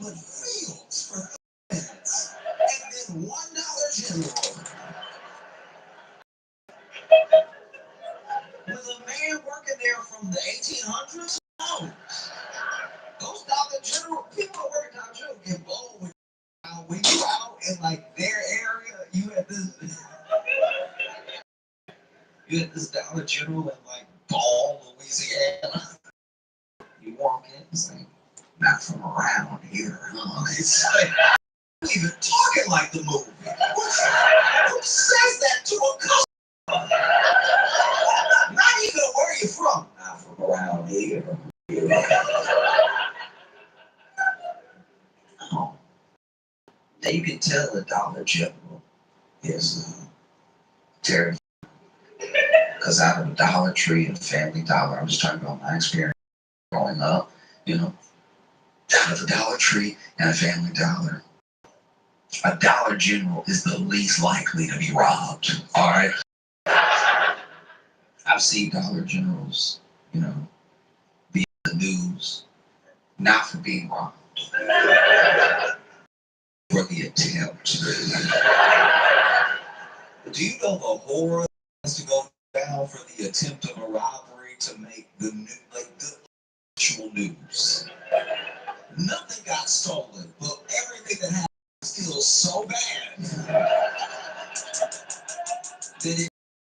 but Fields for 30 minutes. And then $1 General. Was a man working there from the 1800s? No. Those Dollar General, people that work at Dollar General get bold when you out in like their area. You had this Dollar General in like Ball, Louisiana. You walk in, it's like, not from around here, huh? It's like, not even talking like the movie. Who says that to a customer? Not even where you from. Not from around here. Oh, now you can tell the Dollar General is terrible. Because out of a Dollar Tree and Family Dollar, I'm just talking about my experience growing up, out of a Dollar Tree and a Family Dollar, a Dollar General is the least likely to be robbed. All right. I've seen Dollar Generals, be in the news, not for being robbed, for the attempt. Do you know the horror has to go down for the attempt of a robbery to make the actual news? Nothing got stolen, but everything that happened feels so bad that it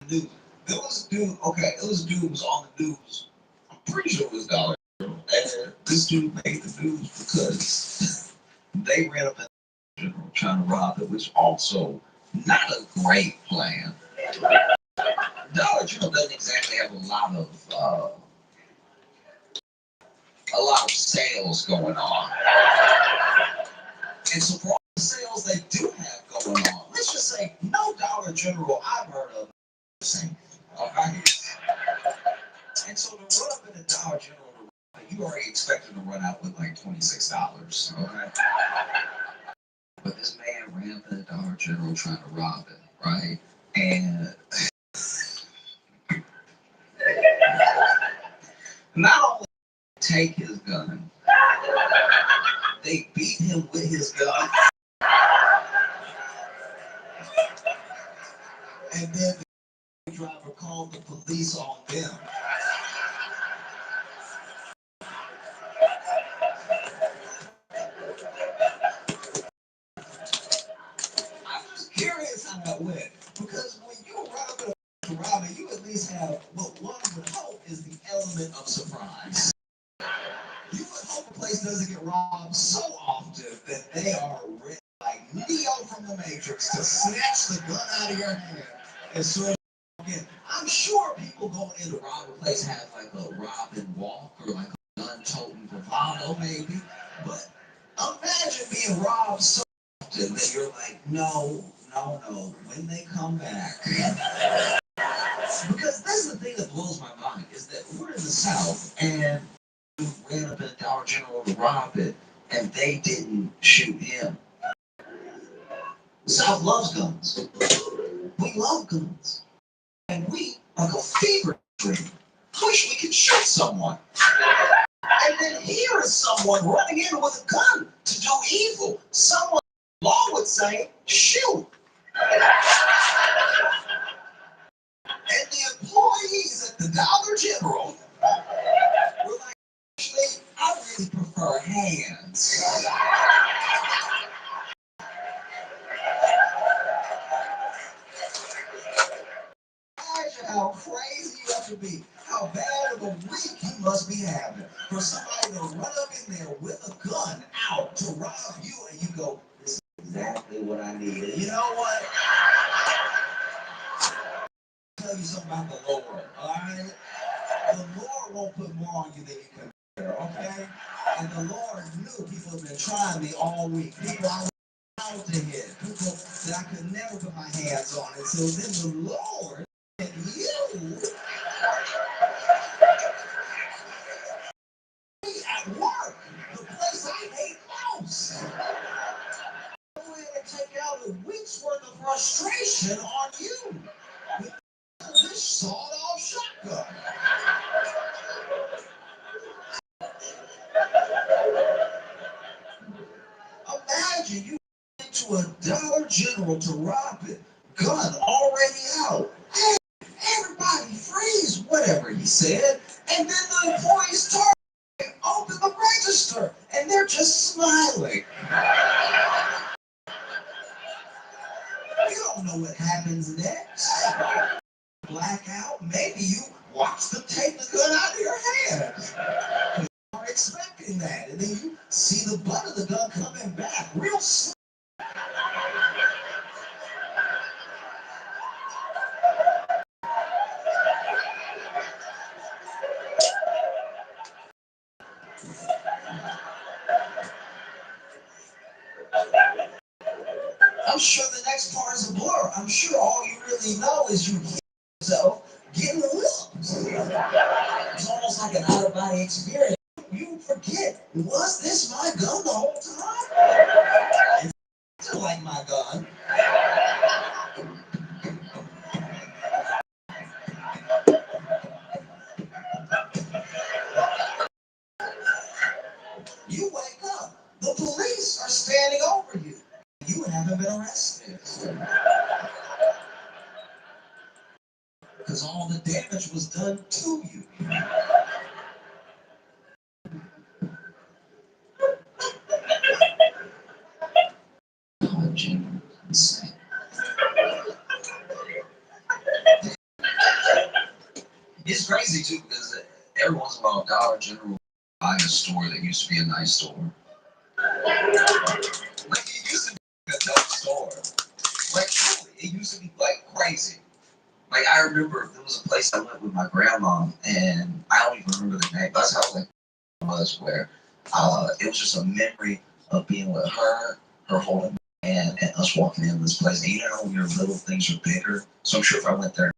news. There was a dude, it was a dude who was on the news. I'm pretty sure it was Dollar General. And this dude made the news because they ran up in the General trying to rob it, which also not a great plan. Dollar General doesn't exactly have a lot of sales going on. And so for all the sales they do have going on, let's just say no Dollar General I've heard of the same. Okay? And so to run up in a Dollar General, you already expected to run out with like $26. Okay? But this man ran up in a Dollar General trying to rob it, right? And not only take his gun, they beat him with his gun. And then the driver called the police on them. I'm just curious how that went. Because when you run up in a robbery, you at least have what one would hope is the element of surprise. You would hope a place doesn't get robbed so often that they are ready, like Neo from the Matrix, to snatch the gun out of your hand as soon as you get. I'm sure people going in to rob a place have like a rob and walk or like a gun-toting bravado maybe. But imagine being robbed so often that you're like, no, when they come back. Because that's the thing that blows my mind, is that we're in the South and ran up in a Dollar General to rob it, and they didn't shoot him. The South loves guns. We love guns. And we, like a fever dream, wish we could shoot someone. And then here is someone running in with a gun to do evil. Someone, law would say, shoot. And the employees at the Dollar General were like, actually, I really prefer hands. Imagine how crazy you have to be, how bad of a week you must be having for somebody to run up in there with a gun out to rob you, and you go, this is exactly what I needed. You know what? I'll tell you something about the Lord, all right? The Lord won't put more on you than you can bear, okay? And the Lord knew people have been trying me all week. People I was out to hit. People that I could never put my hands on. And so then the Lord and you at work, the place I hate most. Go in and take out a week's worth of frustration on you with this sawed-off shotgun. imagine you into a Dollar General to rob it, gun already out. Hey, everybody freeze, whatever he said. And then the employees turn, open the register, and they're just smiling. You don't know what happens next. Blackout, maybe you watch them take the gun out of your hand. You are expecting that, and then you see the butt of the gun coming back real slow. I'm sure the next part is a blur. I'm sure all you really know is you hear yourself getting whooped. It's almost like an out-of-body experience. You forget, was this my gun the whole time? It's like my gun. You wake up, the police are standing over you. You haven't been arrested. Because all the damage was done to you. It's crazy too because every once in a while, Dollar General will buy a store that used to be a nice store. Like it used to be a dope store. Like truly, it used to be like crazy. Like I remember there was a place I went with my grandma, and I don't even remember the name. That's how like it was where it was just a memory of being with her, her holding my hand, and us walking in this place. And you know, your little things are bigger. So I'm sure if I went there, it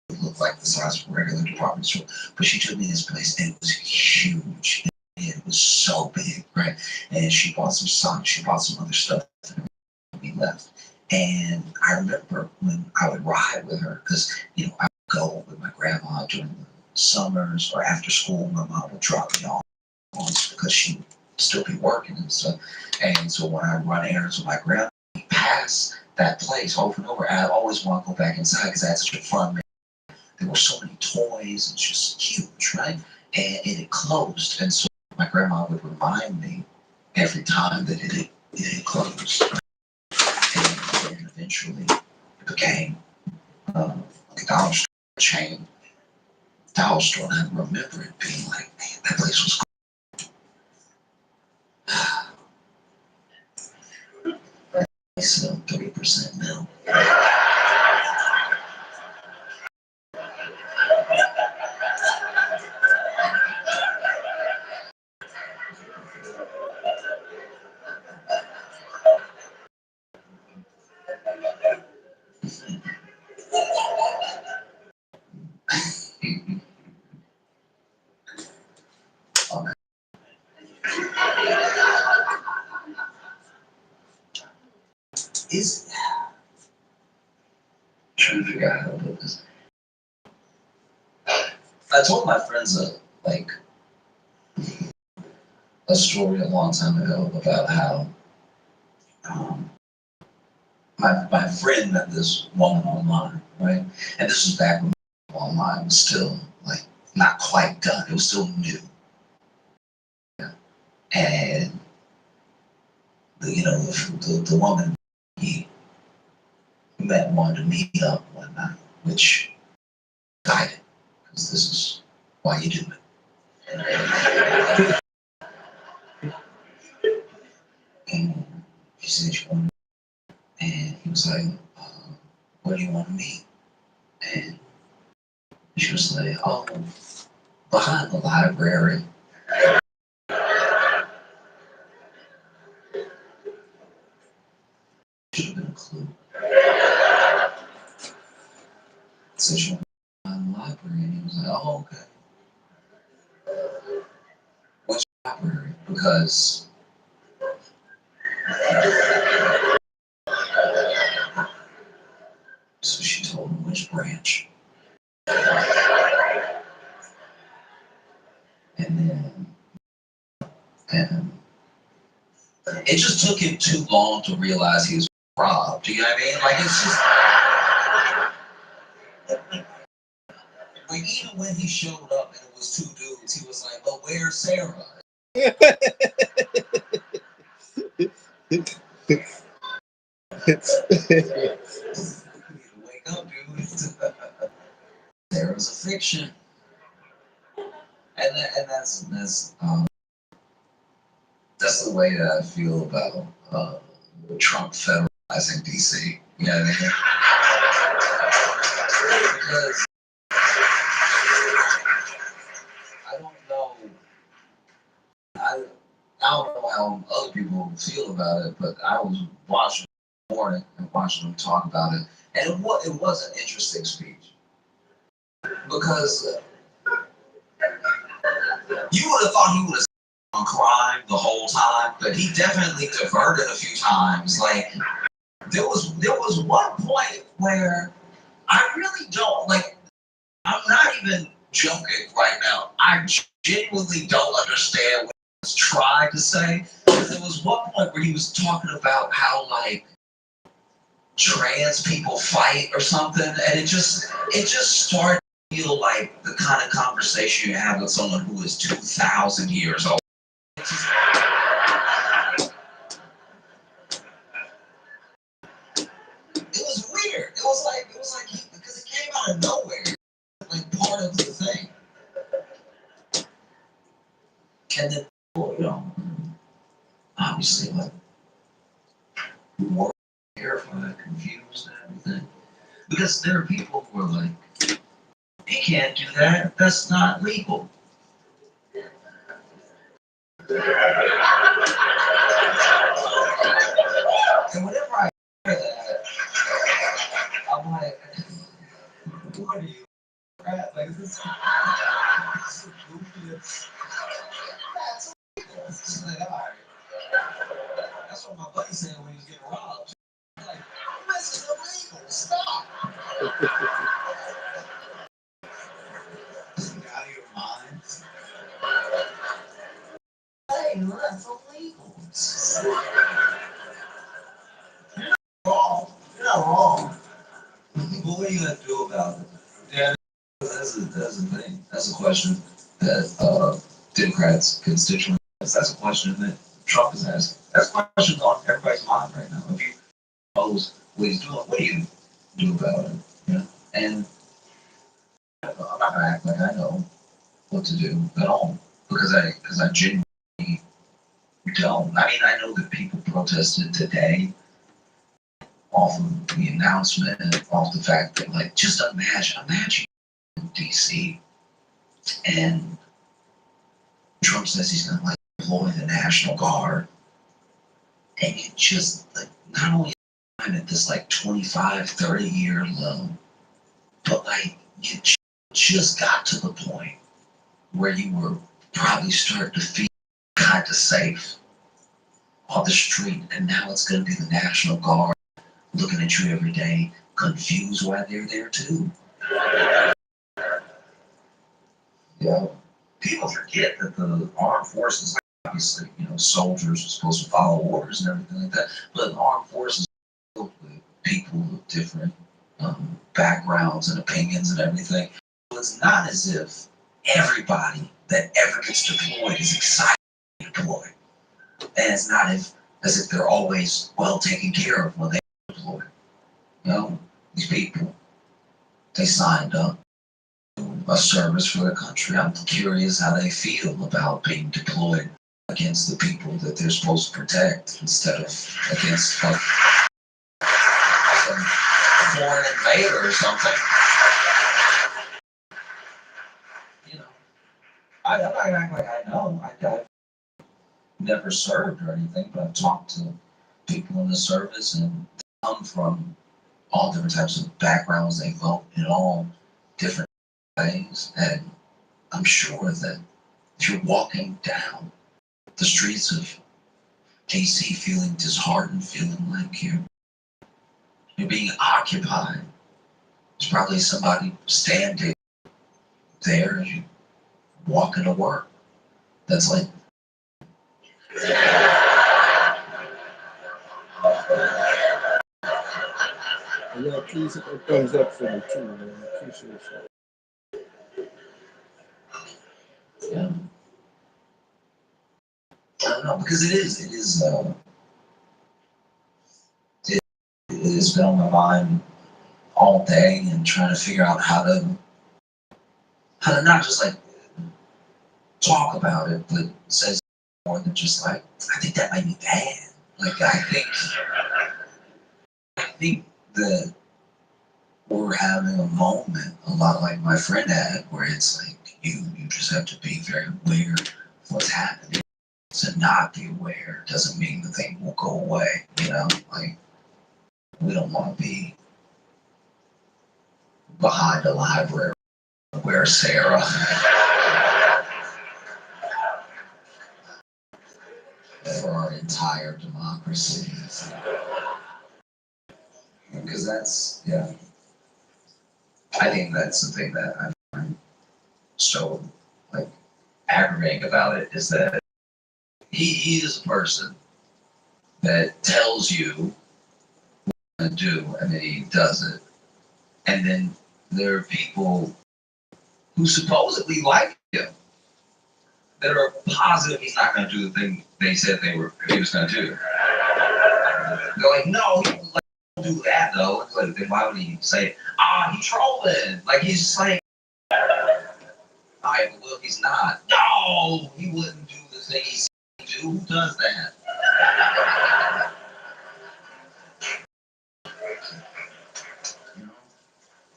would look like the size of a regular department store. But she took me to this place, and it was huge. It was so big, right? And she bought some socks, she bought some other stuff, and we left. And I remember when I would ride with her, because you know I would go with my grandma during the summers or after school. My mom would drop me off because she would still be working and stuff. And so when I run errands with my grandma, we pass that place over and over. I always want to go back inside because I had such a fun. There were so many toys. It's just huge, right? And it had closed, and so my grandma would remind me every time that it had closed. And eventually it became like a dollar store chain, dollar store. And I remember it being like, man, that place was cool. They sell 3% milk. Oh, man. Is trying to figure out how to put this. I told my friends like a story a long time ago about how um, my friend met this woman online, right? And this was back when online was still like not quite done. It was still new. And the woman he met wanted to meet up one night, which guided, because this is why you do it. And she said she wanted, and he was like, "Where do you want to meet?" And she was like, "Oh, behind the library." Should have been a clue. So she went behind the library, and he was like, "Oh, okay. What's your library?" Because so she told him which branch. And then and It just took him too long to realize he was robbed. Do you know what I mean? Like it's just like even when he showed up and it was two dudes, he was like, "But where's Sarah?" Wake up, dude. Sarah's a fiction, and that's the way that I feel about Trump federalizing DC. You know what I mean? Because I don't know, I don't know how other people feel about it, but I was watching this morning and watching them talk about it, and it was an interesting speech because you would have thought he would have on crime the whole time, but he definitely diverted a few times. Like there was one point where I really don't like. I'm not even joking right now. I genuinely don't understand what he was trying to say. There was one point where he was talking about how like trans people fight or something, and it just started to feel like the kind of conversation you have with someone who is 2,000 years old. It was weird. It was like because it came out of nowhere, like part of the thing. And then obviously like more terrified, confused, and everything. Because there are people who are like, he can't do that. That's not legal. And whenever I hear that, I'm like, what are you? Right? Like this is goofy. That's illegal. It's just like, all right. That's what my buddy said when he was getting robbed. Like, this is illegal. Stop. You out of your mind. Hey, that's illegal. Wrong. You're not wrong. But what are you gonna do about it? Yeah, that's the thing. That's a question that Democrats, constituents, that's a question that Trump is asking. That's a question on everybody's mind right now. If you oppose what he's doing, what do you do about it? You know? And I'm not gonna act like I know what to do at all because I genuinely don't. I mean, I know that people protested today off of the announcement, off the fact that like just imagine in DC and Trump says he's gonna like deploy the National Guard, and you just like not only at this like 25, 30 year low, but like you just got to the point where you were probably starting to feel kind of safe on the street, and now it's gonna be the National Guard looking at you every day, confused why they're there too. Yeah. People forget that the armed forces, obviously, soldiers are supposed to follow orders and everything like that, but the armed forces are filled with people of different backgrounds and opinions and everything. So it's not as if everybody that ever gets deployed is excited to deploy. And it's not as if they're always well taken care of when they deploy. These people, they signed up a service for the country. I'm curious how they feel about being deployed against the people that they're supposed to protect instead of against like some foreign invader or something. I'm not gonna act like I know. I've never served or anything, but I've talked to people in the service and they come from all different types of backgrounds. They vote in all different things, and I'm sure that if you're walking down the streets of DC feeling disheartened, feeling like you're being occupied, there's probably somebody standing there as you walking to work that's like, Please hit that thumbs up for me too, man. Appreciate you. Yeah. I don't know, because it has been on my mind all day and trying to figure out how to not just like talk about it, but say more than just like, I think that might be bad. Like I think that we're having a moment, a lot like my friend had, where it's like you just have to be very aware of what's happening. To not be aware doesn't mean the thing will go away. You know, like we don't want to be behind a library where Sarah for our entire democracy. Because that's, yeah, I think that's the thing that I find so like aggravating about it is that he is a person that tells you what to do and then he does it. And then there are people who supposedly like him that are positive he's not going to do the thing they said he was going to do. They're like, no, he won't do that though. It's like, then why would he say, he trolling? Like he's just like, all right, well, he's not. No, he wouldn't do the thing he said he'd do. Who does that? You know?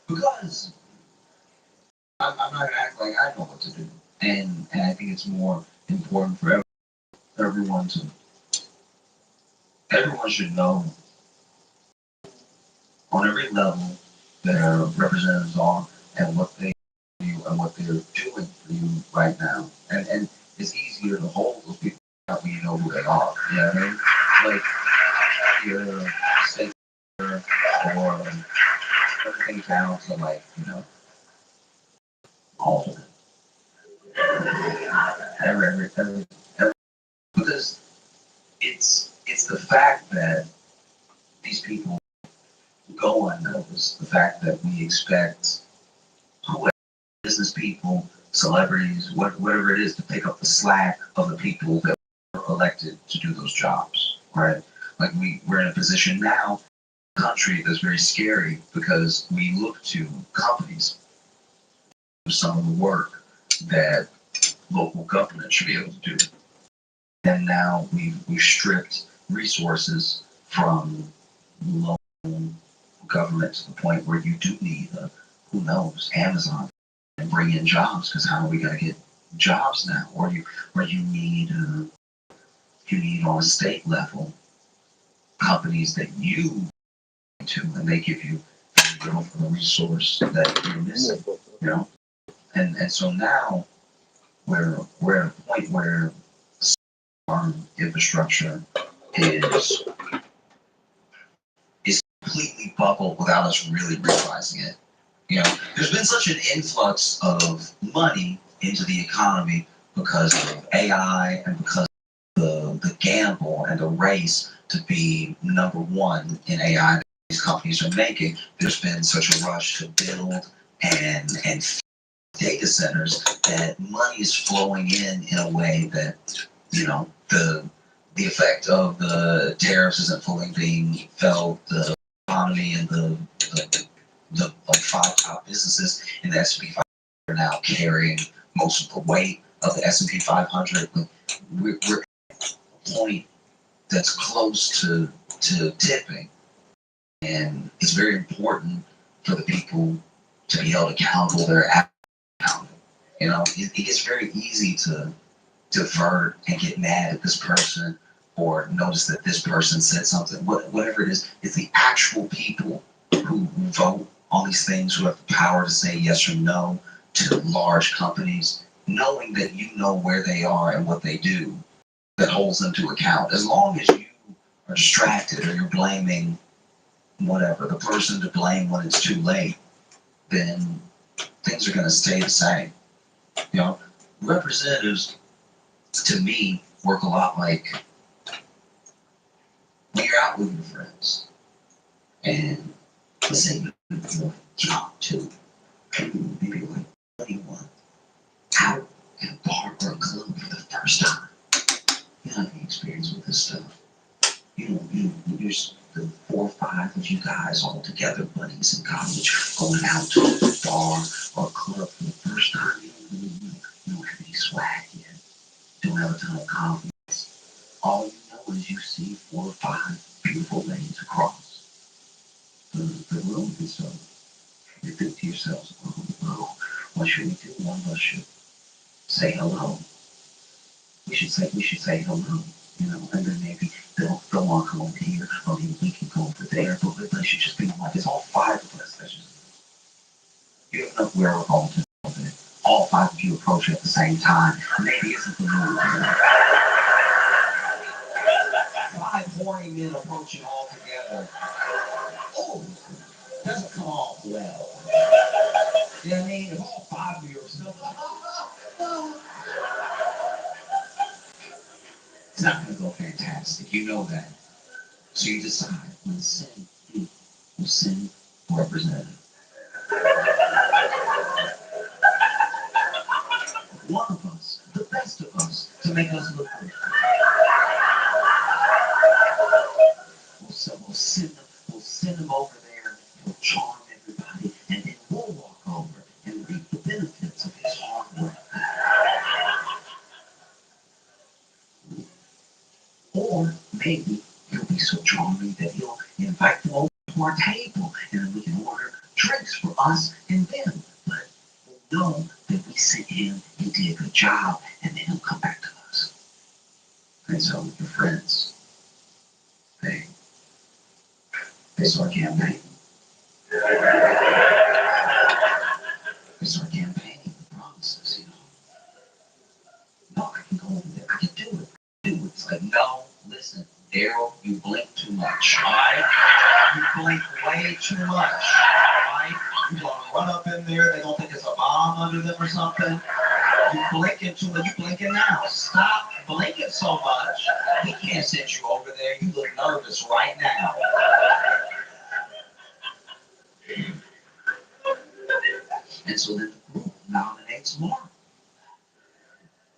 Because I'm not going to act like I know what to do. And I think it's more important for everyone everyone should know on every level their representatives are and what they do and what they're doing for you right now. And it's easier to hold those people out when you know who they are. You know what I mean? Like your state or everything down to like, all of it. Every because it's the fact that these people go unnoticed, the fact that we expect whoever, business people, celebrities, whatever it is, to pick up the slack of the people that were elected to do those jobs, right? Like we're in a position now, country that's very scary because we look to companies for some of the work that local government should be able to do. And now we've stripped resources from local government to the point where you do need who knows, Amazon and bring in jobs, because how are we going to get jobs now? Or you need on a state level companies that you to and they give you the resource that you're missing, and so now we're at a point where our infrastructure is completely bubbled without us really realizing it. There's been such an influx of money into the economy because of AI and because of the gamble and the race to be number one in AI that these companies are making. There's been such a rush to build and data centers that money is flowing in a way that the effect of the tariffs isn't fully being felt. The economy and the like 5 top businesses in the S&P 500 are now carrying most of the weight of the S&P 500. We're at a point that's close to tipping, and it's very important for the people to be held accountable. They're accountable. It gets very easy to divert and get mad at this person or notice that this person said something. Whatever it is, it's the actual people who vote on these things, who have the power to say yes or no to large companies, knowing that you know where they are and what they do, that holds them to account. As long as you are distracted or you're blaming whatever, the person to blame when it's too late, then things are going to stay the same. Representatives, to me, work a lot like when you're out with your friends and Let's say you jump to maybe like 21 out in a bar or a club for the first time. You don't have any experience with this stuff. There's the 4 or 5 of you guys all together, buddies in college, going out to a bar or a club for the first time. You don't have any swag yet. Don't have a ton of confidence. All you know is you see 4 or 5 beautiful ladies across the room, and so you think to yourselves, oh, what should we do? One of us should say hello. We should say hello, and then maybe they'll walk over here, or maybe we can go over there, but let's just be like it's all 5 of us. That's just you have enough wherewithal to know that all 5 of you approach at the same time. Maybe it's the move. 5 horny men approaching all together. Oh, doesn't come off well. You know what I mean? If all 5 of you are still like, it's not going to go fantastic. You know that. So you decide, we'll send a representative. One of us, the best of us, to make us look good. We'll send them over there, we'll charm everybody, and then we'll walk over and reap the benefits of his hard work. Or maybe he'll be so charming that he'll invite them over to our table, and then we can order drinks for us and them. But we'll know that we sent him, he did a good job, and then he'll come back to us. And so your friends, they start campaigning. They start campaigning with promises, No, I can go over there. I can do it. It's like, no, listen, Daryl, you blink too much, all right? You blink way too much, all right? You're going to run up in there. They're going to think it's a bomb under them or something. You're blinking too much. You're blinking now. Stop blinking so much. We can't send you over there. You look nervous right now. And so then the group nominates Mark.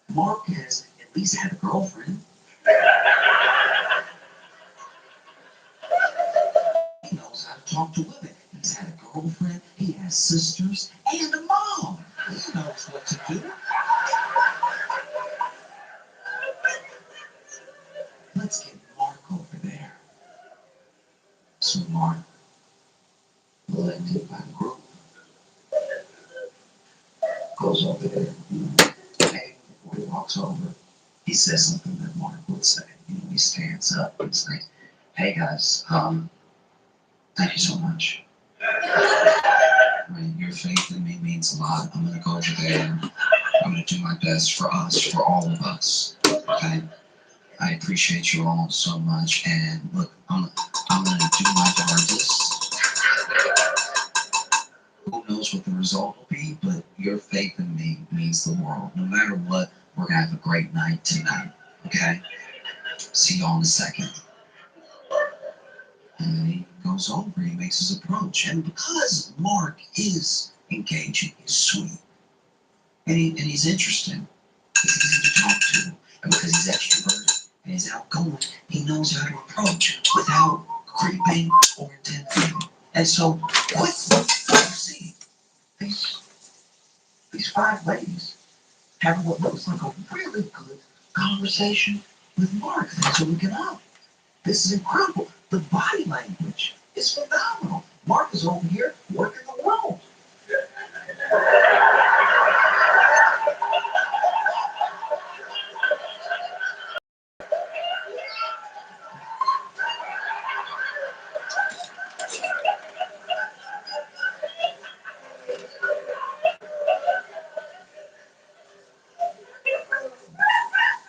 Mark has at least had a girlfriend. He knows how to talk to women. He's had a girlfriend, he has sisters, and a mom. He knows what to do. Let's get Mark over there. So Mark, elected by the group, goes over there. Hey, before he walks over, he says something that Mark would say. He stands up and he's like, hey guys, thank you so much. I mean, your faith in me means a lot. I'm gonna go over there. I'm gonna do my best for us, for all of us. Okay? I appreciate you all so much. And look, I'm gonna do my darndest. Who knows what the result will be, but your faith in me means the world. No matter what, we're gonna have a great night tonight. Okay? See y'all in a second. And he goes over, he makes his approach. And because Mark is engaging, he's sweet, and he's interesting, he's easy to talk to, and because he's extroverted and he's outgoing, he knows how to approach without creeping or intimidating. And so, what you see, these 5 ladies having what looks like a really good conversation with Mark. Thanks for looking up. This is incredible. The body language is phenomenal. Mark is over here working the world.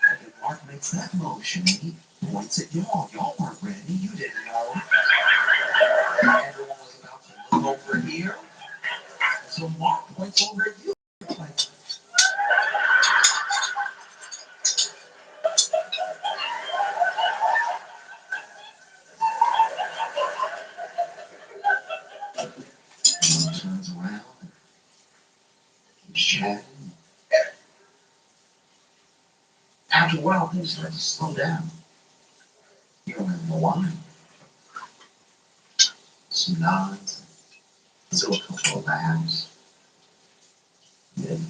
And Mark makes that motion and he points at y'all. Y'all weren't ready. You didn't know. Everyone was about to look over here. And so Mark points over at you. Like, while, things start to slow down. You don't even know why. Some nods, still a couple of laughs. Then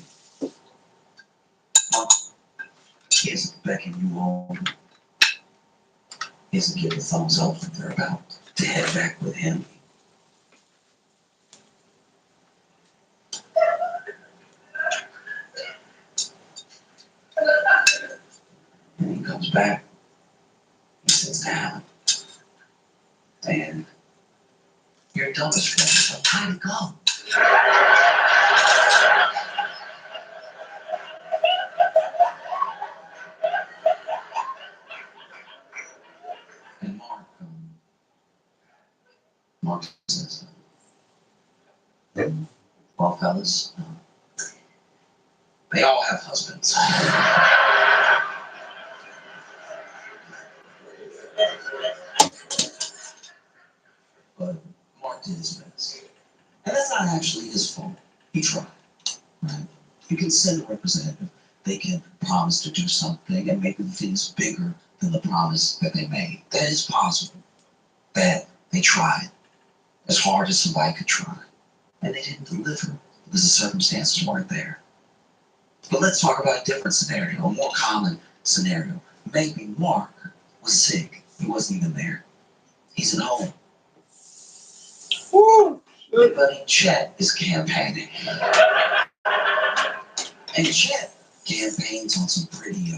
he isn't beckoning you on. He isn't giving thumbs up that they're about to head back with him. And he comes back, he sits down, and your dumbest friend is like, how'd it go? And Mark says, well, fellas, they all have husbands. But Mark did his best. And that's not actually his fault. He tried. Right? You can send a representative. They can promise to do something and make the things bigger than the promise that they made. That is possible. That they tried as hard as somebody could try. And they didn't deliver because the circumstances weren't there. But let's talk about a different scenario, a more common scenario. Maybe Mark was sick. He wasn't even there. He's at home. Woo! My buddy Chet is campaigning. And Chet campaigns on some pretty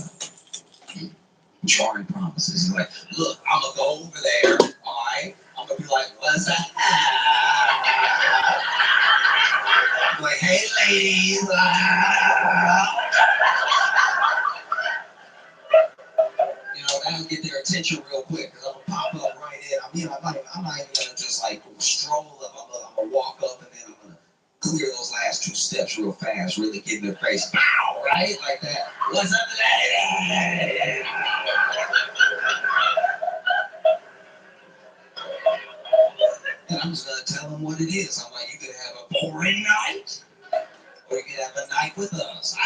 jarring promises. He's like, look, I'm going to go over there, all right? I'm going to be like, what's that? I'm like, hey, ladies. You know, that'll get their attention real quick because I'm going to pop up right in. I'm not even going to just like stroll up. I'm going to walk up and then I'm going to clear those last two steps real fast, really get in their face. Pow, right? Like that. What's up, ladies? And I'm just going to tell them what it is. I'm like, you could have a boring night, or you could have a night with us.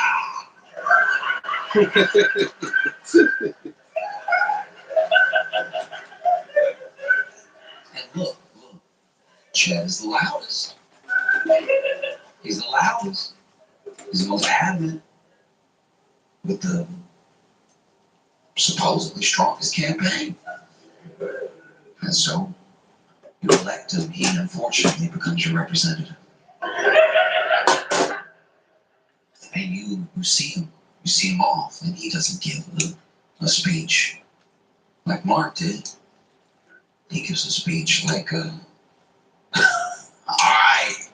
And look, Chad is the loudest. He's the loudest. He's the most adamant with the supposedly strongest campaign. And so you elect him, he unfortunately becomes your representative. And you see him off, and he doesn't give a speech like Mark did. He gives a speech like, all right.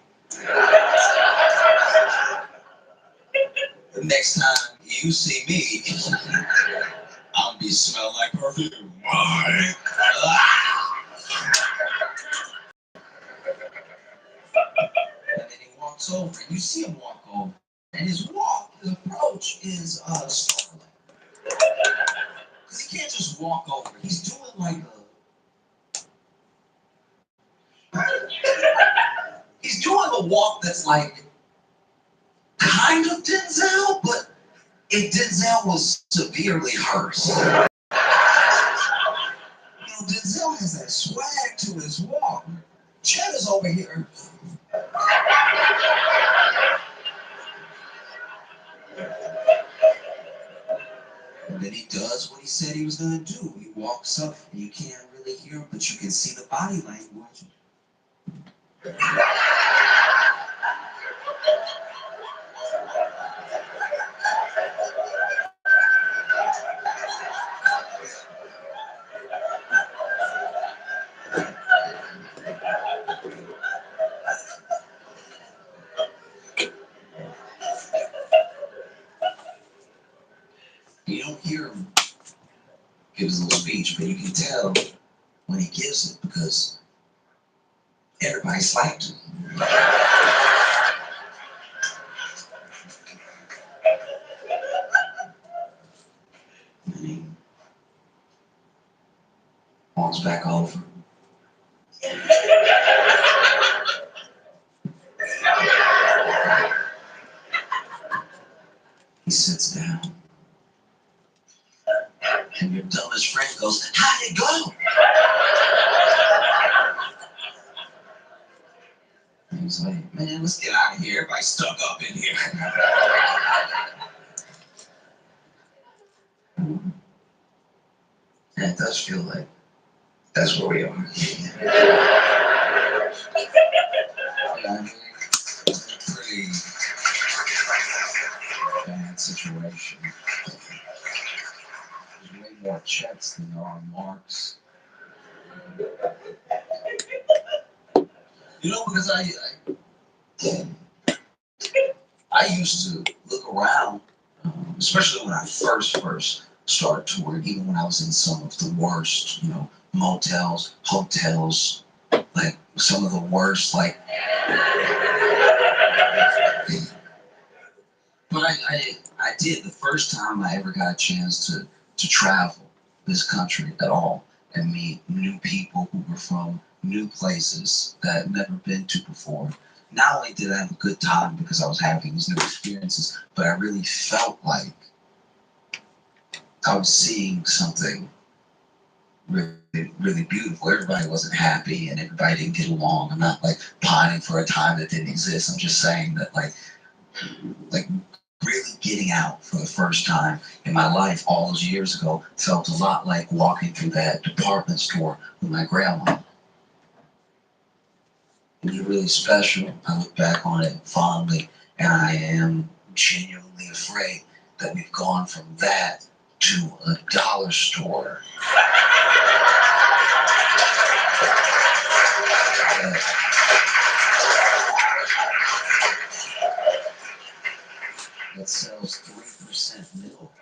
The next time you see me, I'll be smelling like perfume. All right. And then he walks over, and you see him walk over. And his approach is startling. Because he can't just walk over. He's doing like he's doing a walk that's like kind of Denzel, but if Denzel was severely hurt. Denzel has that swag to his walk. Chet is over here. And then he does what he said he was going to do. He walks up, and you can't really hear him, but you can see the body language. You don't hear him give his little speech, but you can tell when he gives it because everybody slapped him. And he walks back over. He sits down. dumbest friend goes, how'd it go? And he's like, man, let's get out of here. Everybody's stuck up in here. And it does feel like that's where we are. Yeah, it's a pretty bad situation. There's way more checks than there are marks. You know, because I used to look around, especially when I first started touring, even when I was in some of the worst, motels, hotels, like some of the worst, like. But I did the first time I ever got a chance to travel this country at all and meet new people who were from new places that I'd never been to before. Not only did I have a good time because I was having these new experiences, but I really felt like I was seeing something really, really beautiful. Everybody wasn't happy and everybody didn't get along. I'm not like pining for a time that didn't exist. I'm just saying that like really getting out for the first time in my life all those years ago felt a lot like walking through that department store with my grandma. It was really special. I look back on it fondly, and I am genuinely afraid that we've gone from that to a dollar store. That sells 3% milk.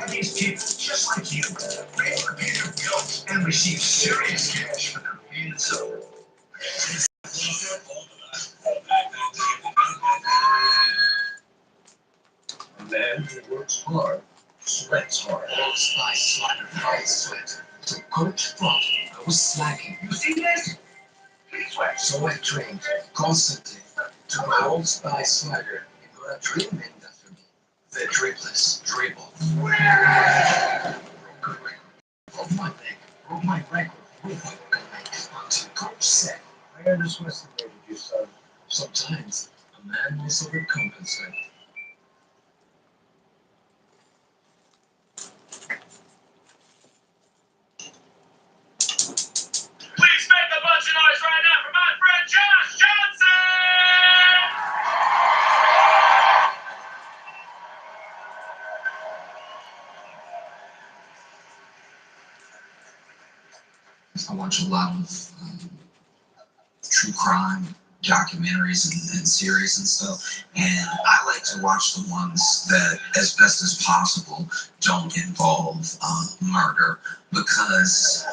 These people, just like you, may pay their bills and receive serious cash for their pain so. A man who works hard, sweats hard, works by sweat and fights sweat. So coach thought I was slacking. You see this? He sweats. So I trained constantly to my old spy swagger and got a dream named after me. The dribless dribble. Broke my neck, broke my record, broke my neck until coach said, I underestimated you, son. Sometimes a man must overcompensate. Please make a bunch of noise right now for my friend Josh Johnson! I watch a lot of true crime documentaries and series and stuff, and I like to watch the ones that, as best as possible, don't involve murder, because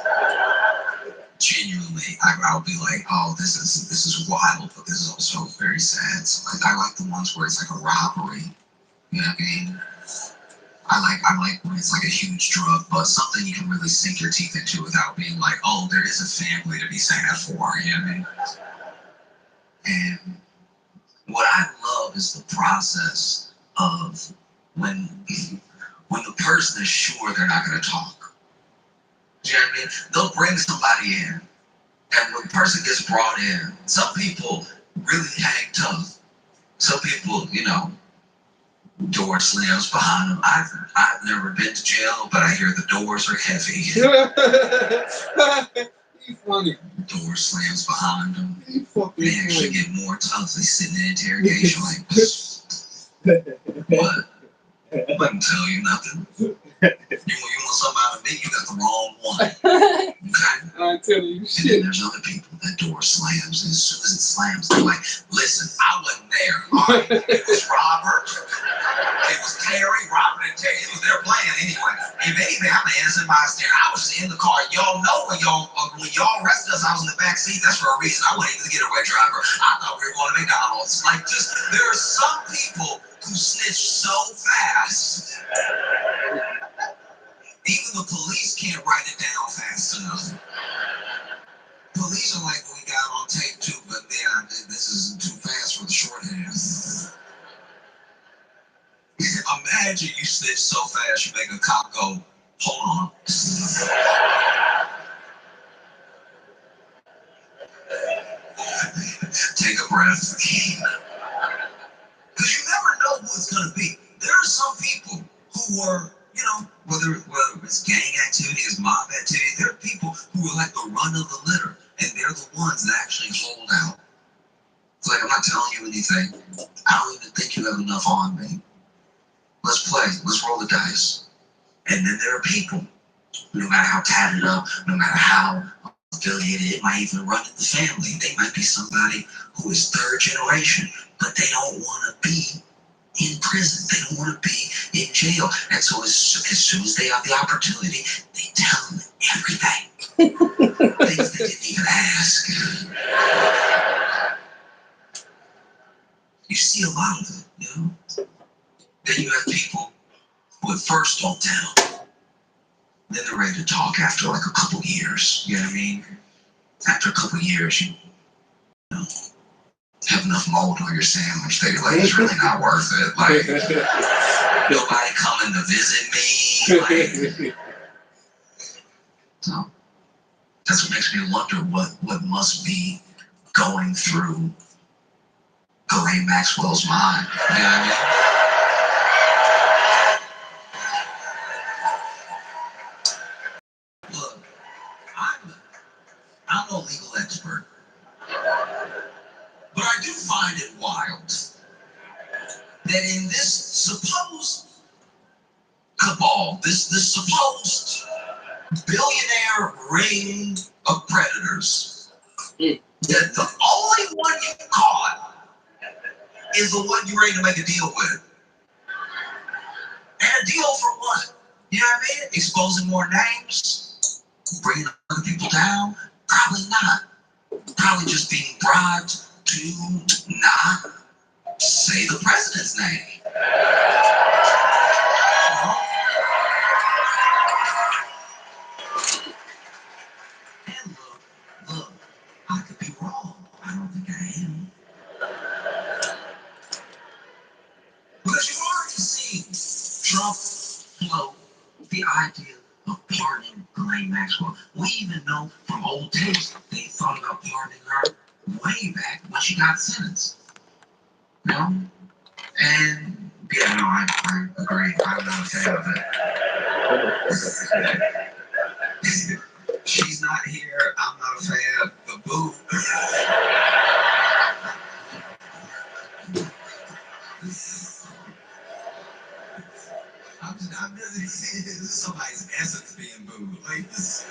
genuinely I'll be like, oh, this is wild, but this is also very sad. So like, I like the ones where it's like a robbery. You know what I mean? I like when it's like a huge drug bust, something you can really sink your teeth into without being like, oh, there is a family to be sad for, you know what I mean? And what I love is the process of when the person is sure they're not going to talk. Do you know what I mean? They'll bring somebody in, and when the person gets brought in, some people really hang tough. Some people, door slams behind them. I've never been to jail, but I hear the doors are heavy. He's funny. Door slams behind them. They actually get more tough. They sit in the interrogation like, but I wouldn't tell you nothing. You want something out of me, you got the wrong one. Okay? I tell you And shit. then there's other people that door slams, and as soon as it slams, they're like, listen, I wasn't there. All right? It was Robert. It was Terry. Robert and Terry. It was their there playing anyway. If anything, I'm an innocent bystander. I was just in the car. Y'all know when y'all arrested us, I was in the back seat. That's for a reason. I wasn't even the getaway driver. I thought we were going to McDonald's. Like, just there are some people who snitch so fast. Even the police can't write it down fast enough. Police are like, we got on tape too, but yeah, this is too fast for the shorthand. Imagine you snitch so fast you make a cop go, hold on. Take a breath. Because you never know who it's going to be. There are some people who are, whether it's gang activity, it's mob activity, there are people who are like the run of the litter, and they're the ones that actually hold out. It's like, I'm not telling you anything. I don't even think you have enough on me. Let's play. Let's roll the dice. And then there are people, no matter how tatted up, no matter how affiliated, it might even run in the family. They might be somebody who is third generation, but they don't want to be in prison. They don't want to be in jail. And so as soon as they have the opportunity, they tell them everything. Things they didn't even ask. You see a lot of it, Then you have people who at first don't tell. Then they're ready to talk after like a couple years. You know what I mean? After a couple years, you have enough mold on your sandwich that you're like, it's really not worth it. Like, nobody coming to visit me. Like, so that's what makes me wonder what must be going through Ghislaine Maxwell's mind. You know what I mean? Look, I'm no legal expert, but I do find it wild that in this supposed cabal, this supposed billionaire ring of predators, that the only one you caught is the one you're ready to make a deal with. And a deal for what? You know what I mean? Exposing more names? Bringing other people down? Probably not. Probably just being bribed to not say the president's name. And look, I could be wrong. I don't think I am. Because you've already seen Trump float the idea of pardoning Ghislaine Maxwell. We even know from old tapes they thought about pardoning her way back when she got sentenced. And yeah, no, I agree. I'm not a fan of it. She's not here. I'm not a fan. But boo. I'm really, this is somebody's essence being booed. Like this.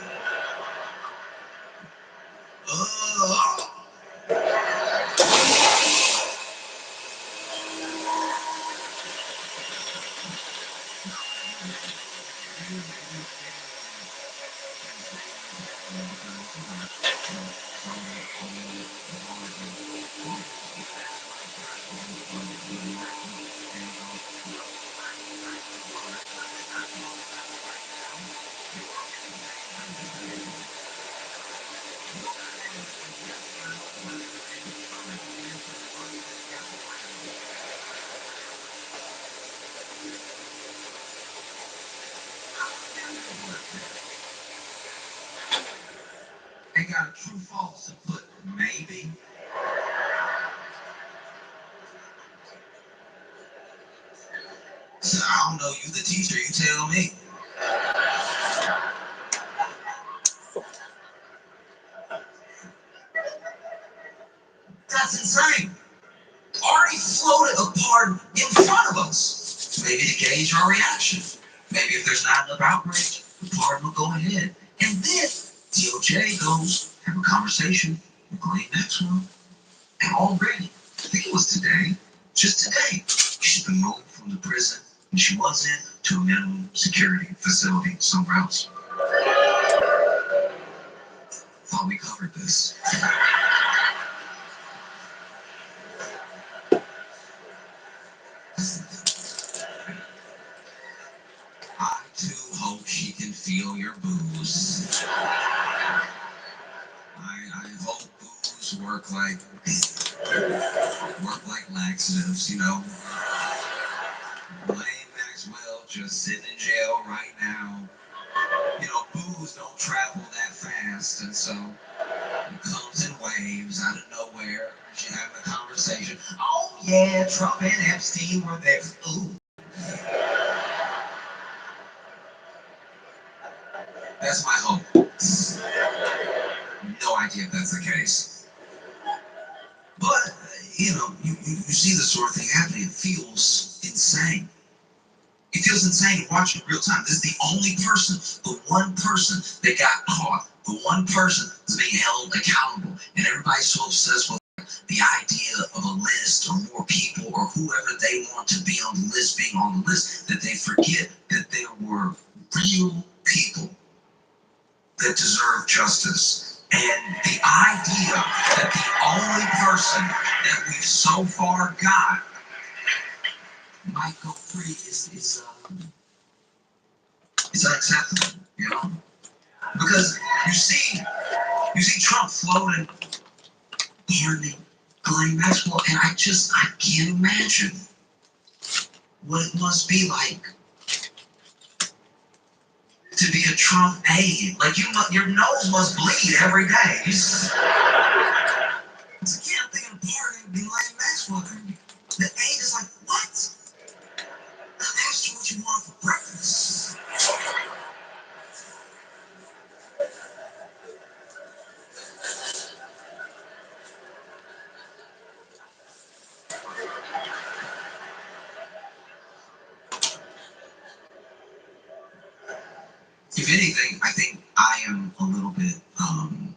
They got a true false to put maybe. So I don't know, you the teacher, you tell me. That's insane. Already floated a pardon in front of us. Maybe to gauge our reaction. Maybe if there's not enough outrage, the pardon will go ahead. And then DOJ goes have a conversation with Ghislaine Maxwell. And already, I think it was today, just today, she's been moved from the prison and she was in to a minimum security facility somewhere else. Thought we covered this. I too hope she can feel your booze. I hope booze work like laxatives, you know. Lane Maxwell just sitting in jail right now. You know, booze don't travel that fast, and so it comes in waves out of nowhere. She having a conversation. Oh yeah, Trump and Epstein were there. Ooh. That's my hope. No idea if that's the case. But, you know, you see this sort of thing happening. It feels insane. It feels insane to watch it in real time. This is the only person, the one person that got caught, the one person that's being held accountable. And everybody's so obsessed with the idea of a list or more people or whoever they want to be on the list being on the list that they forget that there were real people that deserve justice. And the idea that the only person that we've so far got might go free is unacceptable, you know? Because you see Trump floating, pardoning Ghislaine Maxwell, and I can't imagine what it must be like to be a Trump aide. Like your nose must bleed every day. I can't think of pardoning Ghislaine Maxwell. The aide is like, what? I asked you what you want for breakfast. If anything, I think I am a little bit, I'm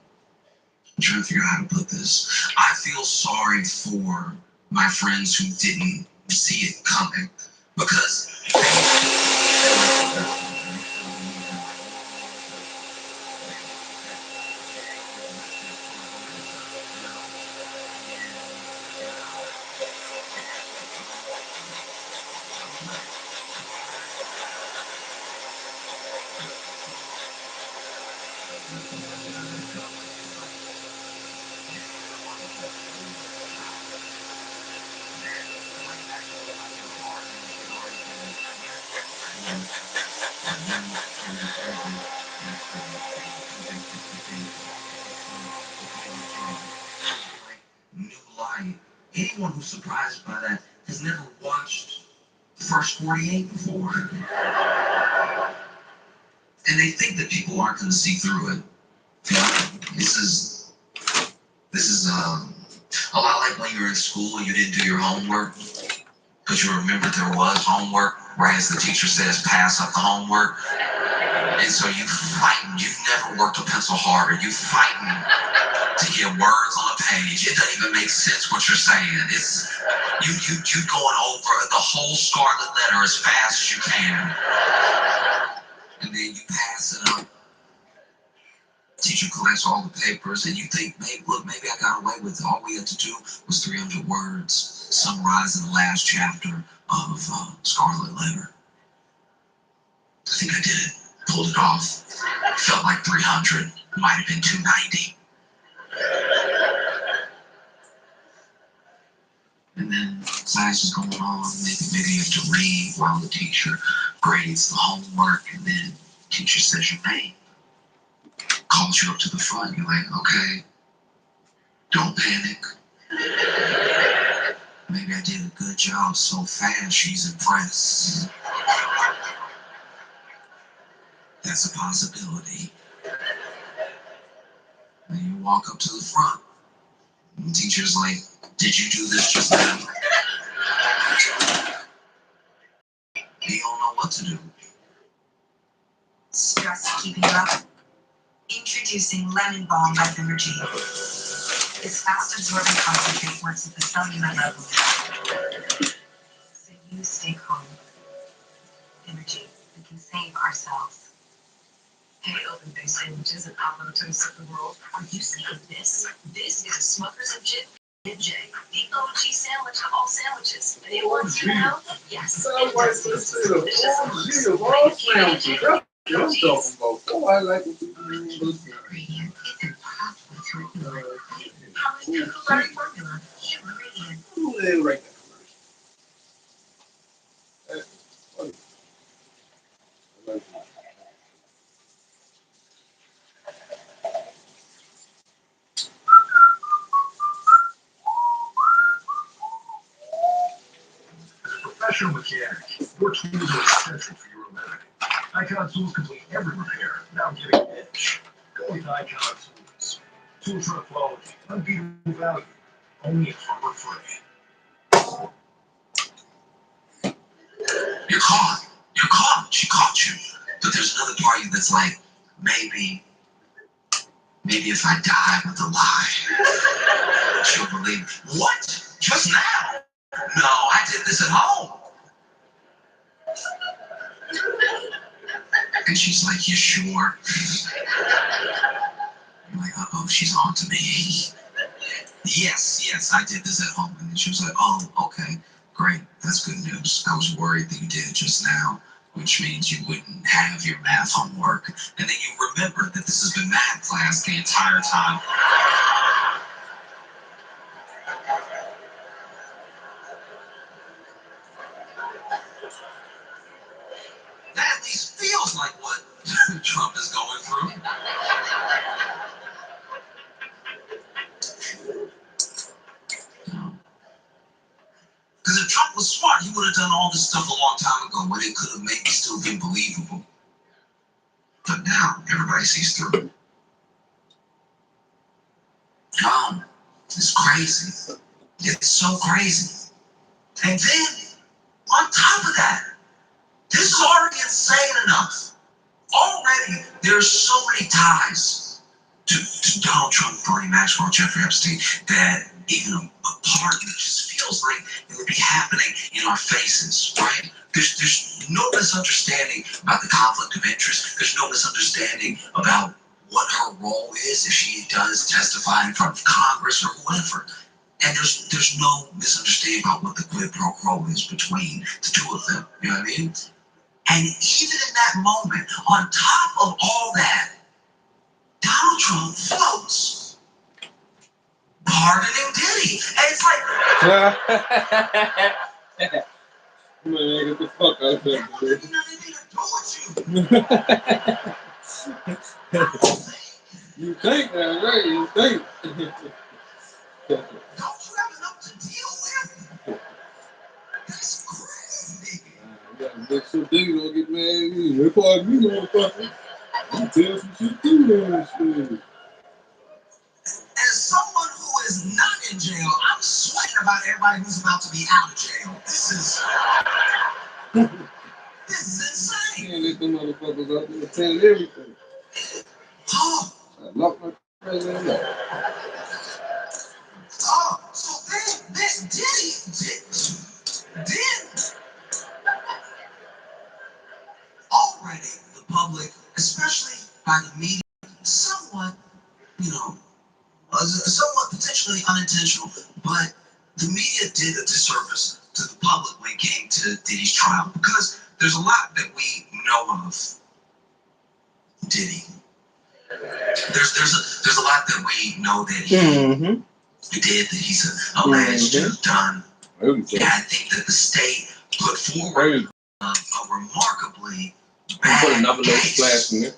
trying to figure out how to put this. I feel sorry for my friends who didn't see it coming because new light. Anyone who's surprised by that has never watched First 48 before. And they think that people aren't going to see through it. This is a lot like when you were in school and you didn't do your homework because you remembered there was homework, whereas the teacher says pass up the homework. And so you fighting, you've never worked a pencil harder, you fighting to get words on a page. It doesn't even make sense what you're saying. It's you going over the whole scarlet letter as fast as you can. And then you pass it up. Teacher collects all the papers, and you think, maybe I got away with it. All we had to do was 300 words summarizing the last chapter of Scarlet Letter. I think I did it. Pulled it off. It felt like 300. Might have been 290. And then class is going on. Maybe you have to read while the teacher grades the homework, and then teacher says your name. Calls you up to the front. You're like, okay, don't panic. Maybe I did a good job so fast she's impressed. That's a possibility. And you walk up to the front. And the teacher's like, did you do this just now? You don't know what to do. Stress keeping you up? Introducing Lemon Balm by Vimergy. Its fast absorbing concentrate works at the cellular level, so you stay calm. energy, we can save ourselves. Hey, open face sandwiches and avocado toast of the world. Are you seeing this? This is a Smucker's of Jib J, the OG sandwich of all sandwiches. Anyone see that? Yes. Sounds like this is the OG of all sandwiches. That's what I'm talking about. Oh, I like what you do. Ingredient is impossible to ignore. Promised cookie formula. Ingredient. Who the hell write that commercial? That's funny. I like that. Professional mechanic, your tools are essential for your amenity. Icon tools complete every repair without getting an itch. Go with Icon tools. Tool truck quality, unbeatable value, only at Harbor Freight. You're caught. You're caught. She caught you. But there's another part of you that's like, maybe if I die with a lie, she'll believe. What? Just now? No, I did this at home. And she's like, you sure? You're like, uh-oh, she's on to me. Yes, I did this at home. And then she was like, oh, okay, great. That's good news. I was worried that you did it just now, which means you wouldn't have your math homework. And then you remember that this has been math class the entire time. That at least feels like what Trump is going through. Because if Trump was smart, he would have done all this stuff a long time ago when it could have maybe still been believable. But now, everybody sees through. It's crazy. It's so crazy. And then, on top of that, this is already insane enough. Already, there's so many ties to Donald Trump, Bernie Maxwell, Jeffrey Epstein, that even a part of it just feels like it would be happening in our faces, right? There's no misunderstanding about the conflict of interest. There's no misunderstanding about what her role is if she does testify in front of Congress or whatever. And there's no misunderstanding about what the quid pro quo is between the two of them. You know what I mean? And even in that moment, on top of all that, Donald Trump floats, pardoning Diddy. And it's like, Man, get the fuck out of here, that wasn't even anything to do with you. You think that, right? You think. Don't you have enough to deal with? That's crazy. Yeah, make sure they don't get mad at you. Record me, motherfucker. You tell some shit too, man. Shit. As someone who is not in jail, I'm sweating about everybody who's about to be out of jail. This is insane. Can't let them motherfuckers out there tell everything. Oh, I locked my president up. so then this Diddy did already the public, especially by the media, somewhat, somewhat potentially unintentional, but the media did a disservice to the public when it came to Diddy's trial, because there's a lot that we know of Diddy. There's a lot that we know that he did, that he's a man should have done. And I think that the state put forward a remarkably bad Put another little case splash in there.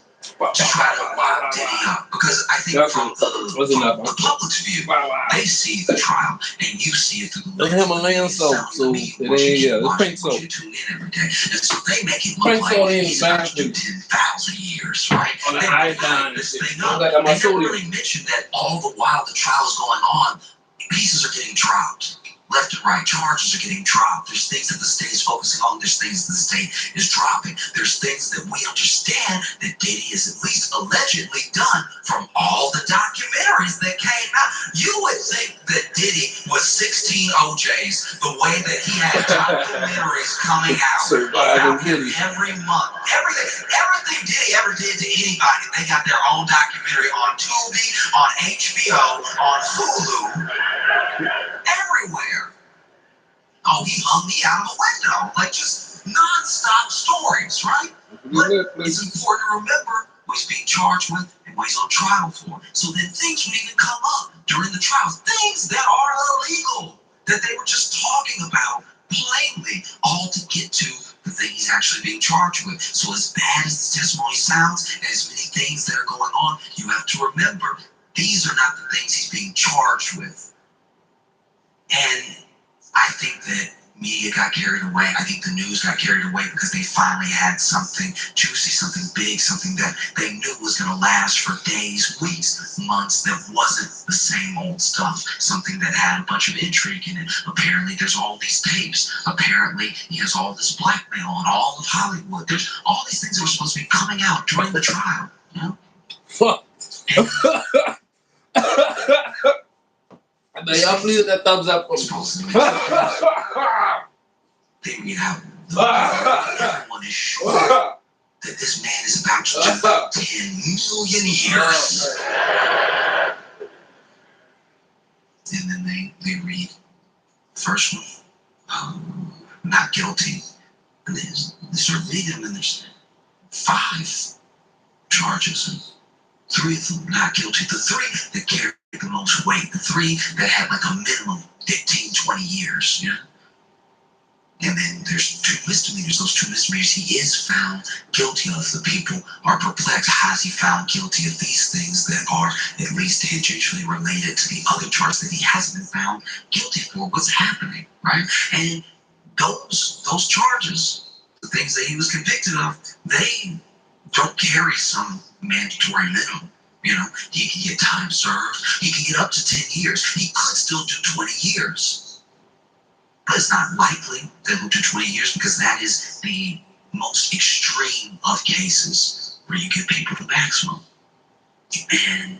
to try to lock Diddy up, because I think from the public's view, they see the trial and you see it through the That's Himalayan soap, so it ain't, it's pink soap. You tune in every day, and so they make it look Pink like soap ain't he's bad about to do 10,000 years, right? On the They iodine hype and this shit. thing up. Like They my never sodium. really mentioned that all the while the trial's going on, pieces are getting dropped. Left and right, charges are getting dropped. There's things that the state is focusing on. There's things that the state is dropping. There's things that we understand that Diddy is at least allegedly done from all the documentaries that came out. You would think that Diddy was 16 OJs, the way that he had documentaries coming out about him every month. Everything Diddy ever did to anybody, they got their own documentary on Tubi, on HBO, on Hulu. Everywhere. Oh, he hung me out of a window. Like just non-stop stories, right? But it's important to remember what he's being charged with and what he's on trial for. So then things would even come up during the trials. Things that are illegal, that they were just talking about plainly, all to get to the thing he's actually being charged with. So as bad as the testimony sounds, and as many things that are going on, you have to remember, these are not the things he's being charged with. And I think that media got carried away. I think the news got carried away because they finally had something juicy, something big, something that they knew was going to last for days, weeks, months, that wasn't the same old stuff. Something that had a bunch of intrigue in it. Apparently there's all these tapes. Apparently he has all this blackmail on all of Hollywood. There's all these things that were supposed to be coming out during the trial. You know? Fuck. Now y'all please that thumbs up for me. Then you have everyone is sure that this man is about to do 10 million years. And then they read first one, not guilty. And they start reading them, and there's 5 charges, and 3 of them not guilty. The 3 that carry the most weight, the 3 that had like a minimum 15, 20 years, you know? And then there's 2 misdemeanors. Those 2 misdemeanors he is found guilty of. The people are perplexed. How is he found guilty of these things that are at least tangentially related to the other charges that he hasn't been found guilty for? What's happening, right? And those charges, the things that he was convicted of, they don't carry some mandatory minimum. You know, he can get time served. He can get up to 10 years. He could still do 20 years. But it's not likely that he'll do 20 years because that is the most extreme of cases where you give people the maximum. And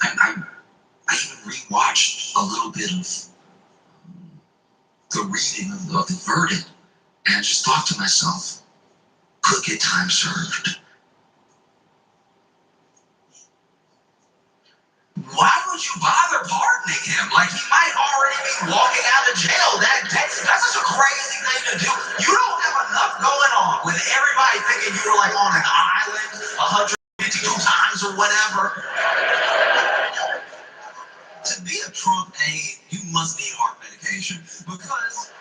I even rewatched a little bit of the reading of the verdict, and I just thought to myself, could get time served. Why would you bother pardoning him? Like, he might already be walking out of jail. That's such a crazy thing to do. You don't have enough going on with everybody thinking you were like on an island 152 times or whatever. To be a Trump aide, you must need heart medication because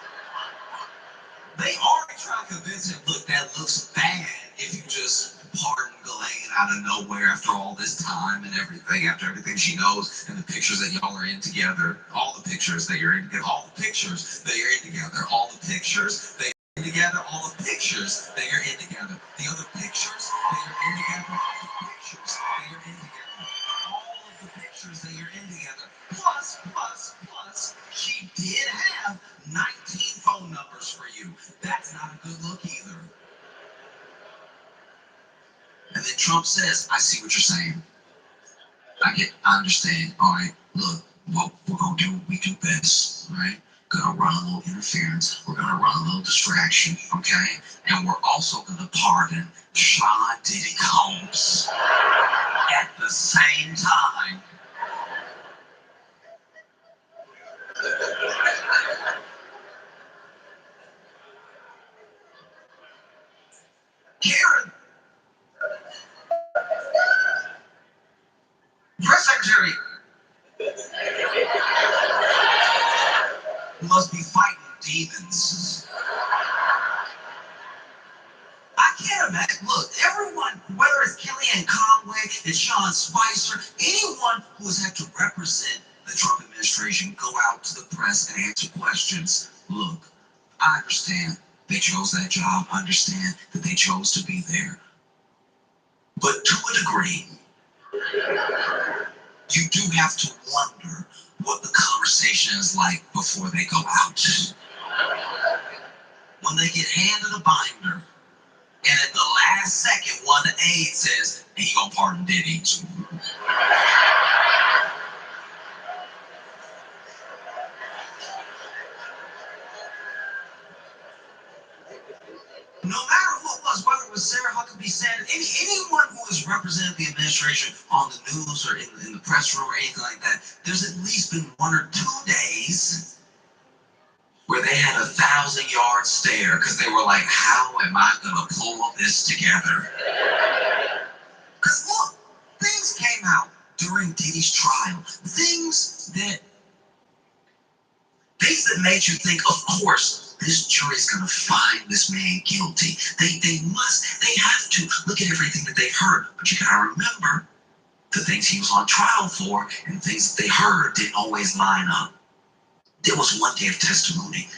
they already try to convince him, look, that looks bad if you just pardon Ghislaine out of nowhere after all this time and everything, after everything she knows and the pictures that y'all are in together, all the pictures that you're in together, all the pictures that you're in together, all the pictures that you're in together, all the pictures that you're in together, the other pictures that you're in together, all the pictures that you're in together, all of the pictures that you're in together, plus, she did have 19 phone numbers for you. That's not a good look either. And then Trump says, I see what you're saying. I understand. All right, look, what we're going to do what we do best, all right? Gonna run a little interference. We're gonna run a little distraction, okay? And we're also gonna pardon Sean Diddy Combs at the same time. Karen, press secretary, must be fighting demons. I can't imagine. Look, everyone, whether it's Kellyanne Conway and Sean Spicer, anyone who has had to represent the Trump administration, go out to the press and answer questions. Look, I understand they chose that job. I understand that they chose to be there. But to a degree, you do have to wonder what the conversation is like before they go out. When they get handed a binder, and at the last second, one of the aides says, "He gonna pardon Diddy." No matter who it was, whether it was Sarah Huckabee Sanders, anyone who has represented the administration on the news or in the press room or anything like that, there's at least been 1 or 2 days where they had a 1,000-yard stare because they were like, how am I going to pull this together? Because look, things came out during Diddy's trial, things that made you think, of course, this jury's going to find this man guilty. They have to look at everything that they've heard. But you got to remember, the things he was on trial for and things that they heard didn't always line up. There was one day of testimony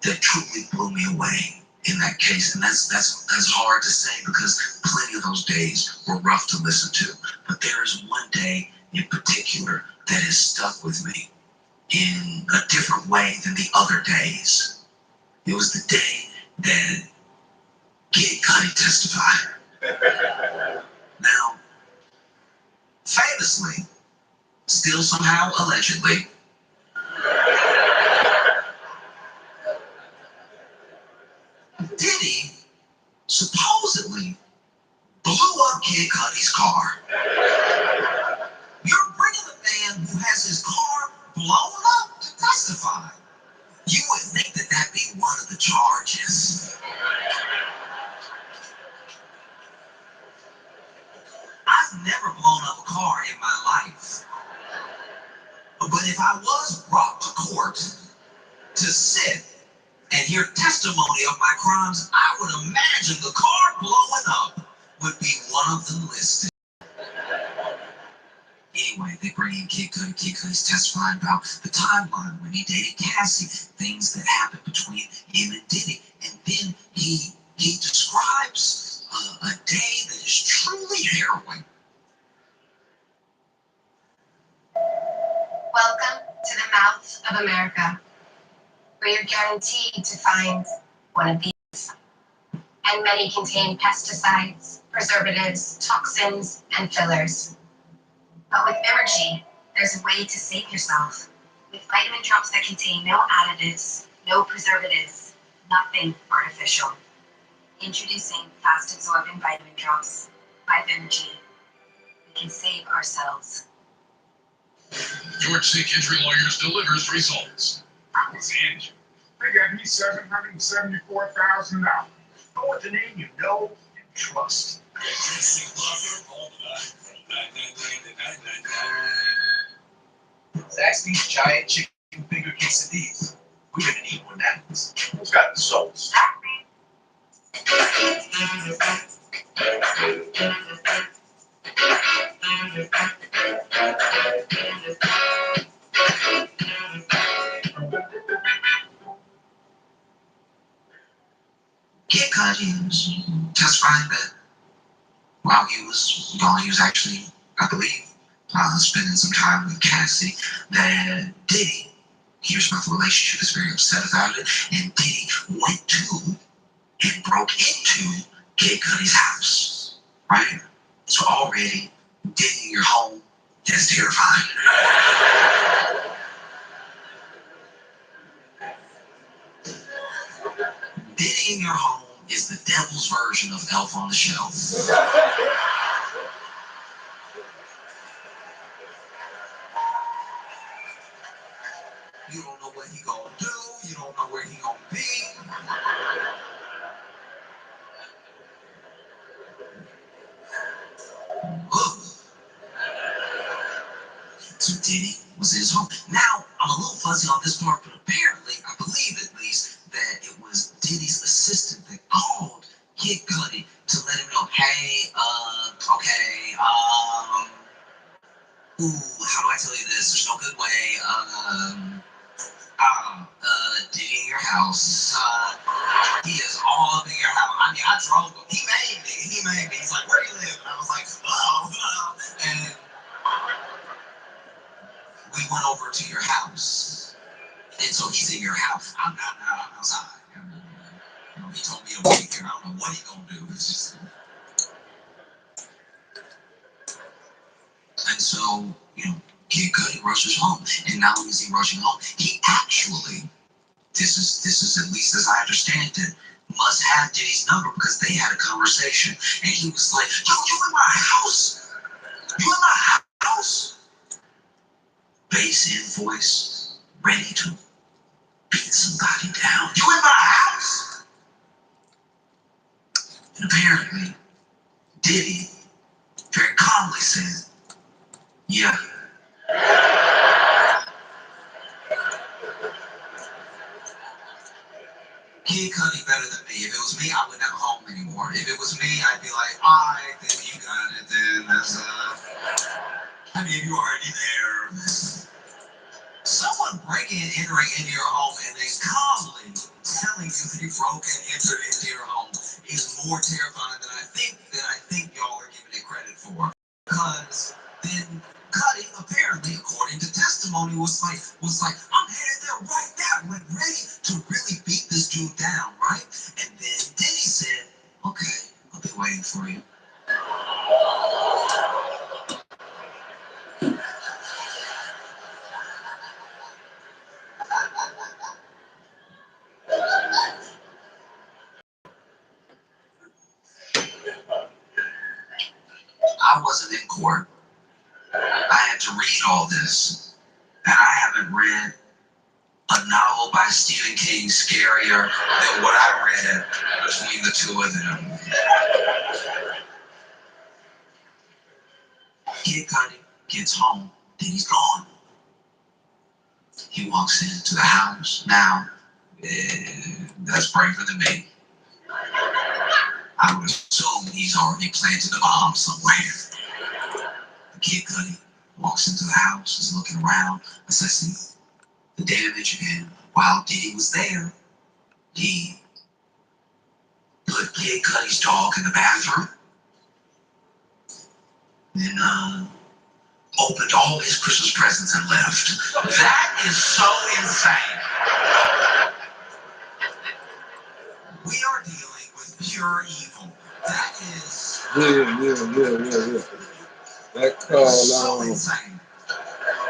that truly blew me away in that case. And that's hard to say because plenty of those days were rough to listen to. But there is one day in particular that has stuck with me in a different way than the other days. It was the day that Kid Cudi testified. Now, famously, still somehow allegedly, Diddy supposedly blew up Kid Cudi's car. You're bringing a man who has his car blown up to testify. You would think that that'd be one of the charges. I've never blown up a car in my life. But if I was brought to court to sit and hear testimony of my crimes, I would imagine the car blowing up would be one of them listed. Anyway, they bring in Kid Cudi. Kid Cudi's testifying about the timeline when he dated Cassie, things that happened between him and Diddy. And then he describes a day that is truly harrowing. Welcome to the mouth of America, where you're guaranteed to find one of these. And many contain pesticides, preservatives, toxins, and fillers. But with Memergy, there's a way to save yourself. With vitamin drops that contain no additives, no preservatives, nothing artificial. Introducing fast-absorbing vitamin drops by Memergy. We can save ourselves. George C. Gentry Lawyers delivers results. I was injured. They got me $774,000. Go with the name you know and trust. Zaxby's giant chicken finger quesadillas. We're gonna need one that was. Who's got the souls? Kid Cudi was testifying that while he was gone, he was actually, I believe, spending some time with Cassie, that Diddy hears about the relationship, is very upset about it, and Diddy went to and broke into Kid Cudi's house, right? So already, Diddy in your home, that's terrifying. Diddy in your home is the devil's version of Elf on the Shelf. You don't know what he gonna do. You don't know where he gonna be. Look. So Diddy was in his home. Now, I'm a little fuzzy on this part, but apparently, I believe at least, that it was Diddy's assistant that called Kid Cudi to let him know, hey, how do I tell you this? There's no good way. Diddy in your house. He is all up in your house. I mean, I drove him. He made me. He's like, where do you live? And I was like, oh. And we went over to your house. And so he's in your house. I'm outside. You know, he told me to wait here. I don't know what he's gonna do. It's just... And so, you know, Kid Cudi rushes home. And not only is he rushing home, he actually, this is at least as I understand it, must have Diddy's number because they had a conversation. And he was like, yo, you in my house? You in my house? Bass in voice, ready to beat somebody down. You in my house? And apparently, Diddy very calmly said, yeah. Kid Cudi better than me. If it was me, I wouldn't have a home anymore. If it was me, I'd be like, all right, then you got it. Then that's I mean, you already there. Someone breaking and entering into your home and then calmly telling you that you broke and entered into your home is more terrifying than I think y'all are giving it credit for. Because then Cudi, apparently, according to testimony, was like, I'm headed there right now, went ready to really beat this dude down, right? And then Diddy said, okay, I'll be waiting for you. I wasn't in court. I had to read all this. And I haven't read a novel by Stephen King scarier than what I read between the two of them. Kid Cudi gets home, then he's gone. He walks into the house. Now, that's braver than me. I would assume he's already planted a bomb somewhere. Kid Cudi walks into the house, is looking around, assessing the damage, and while Diddy was there, he put Kid Cudi's dog in the bathroom, then opened all his Christmas presents and left. That is so insane. We are dealing with pure evil. That is... Yeah. That call, so insane.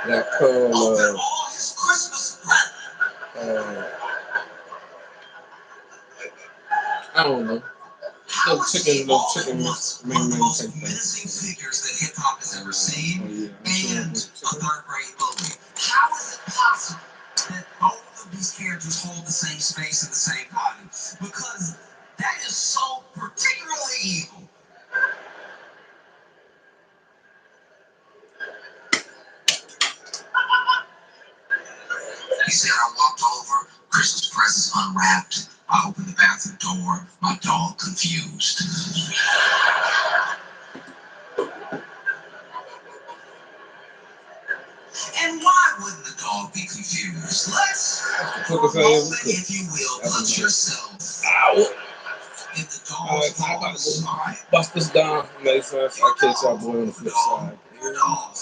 That call, open all his Christmas presents. I don't know. How No is chicken, he no all chicken, at once one of the most menacing figures that hip hop has ever seen, and a third-grade bully? How is it possible that both of these characters hold the same space in the same body? Because that is so particularly evil. He said, I walked over, Christmas presents unwrapped. I opened the bathroom door, my dog confused. And why wouldn't the dog be confused? Let's, for a moment, if you will, put yourself in the dog's claws. All right? Bust this down, Mason. I'll catch y'all boy on the flip side. Your dog.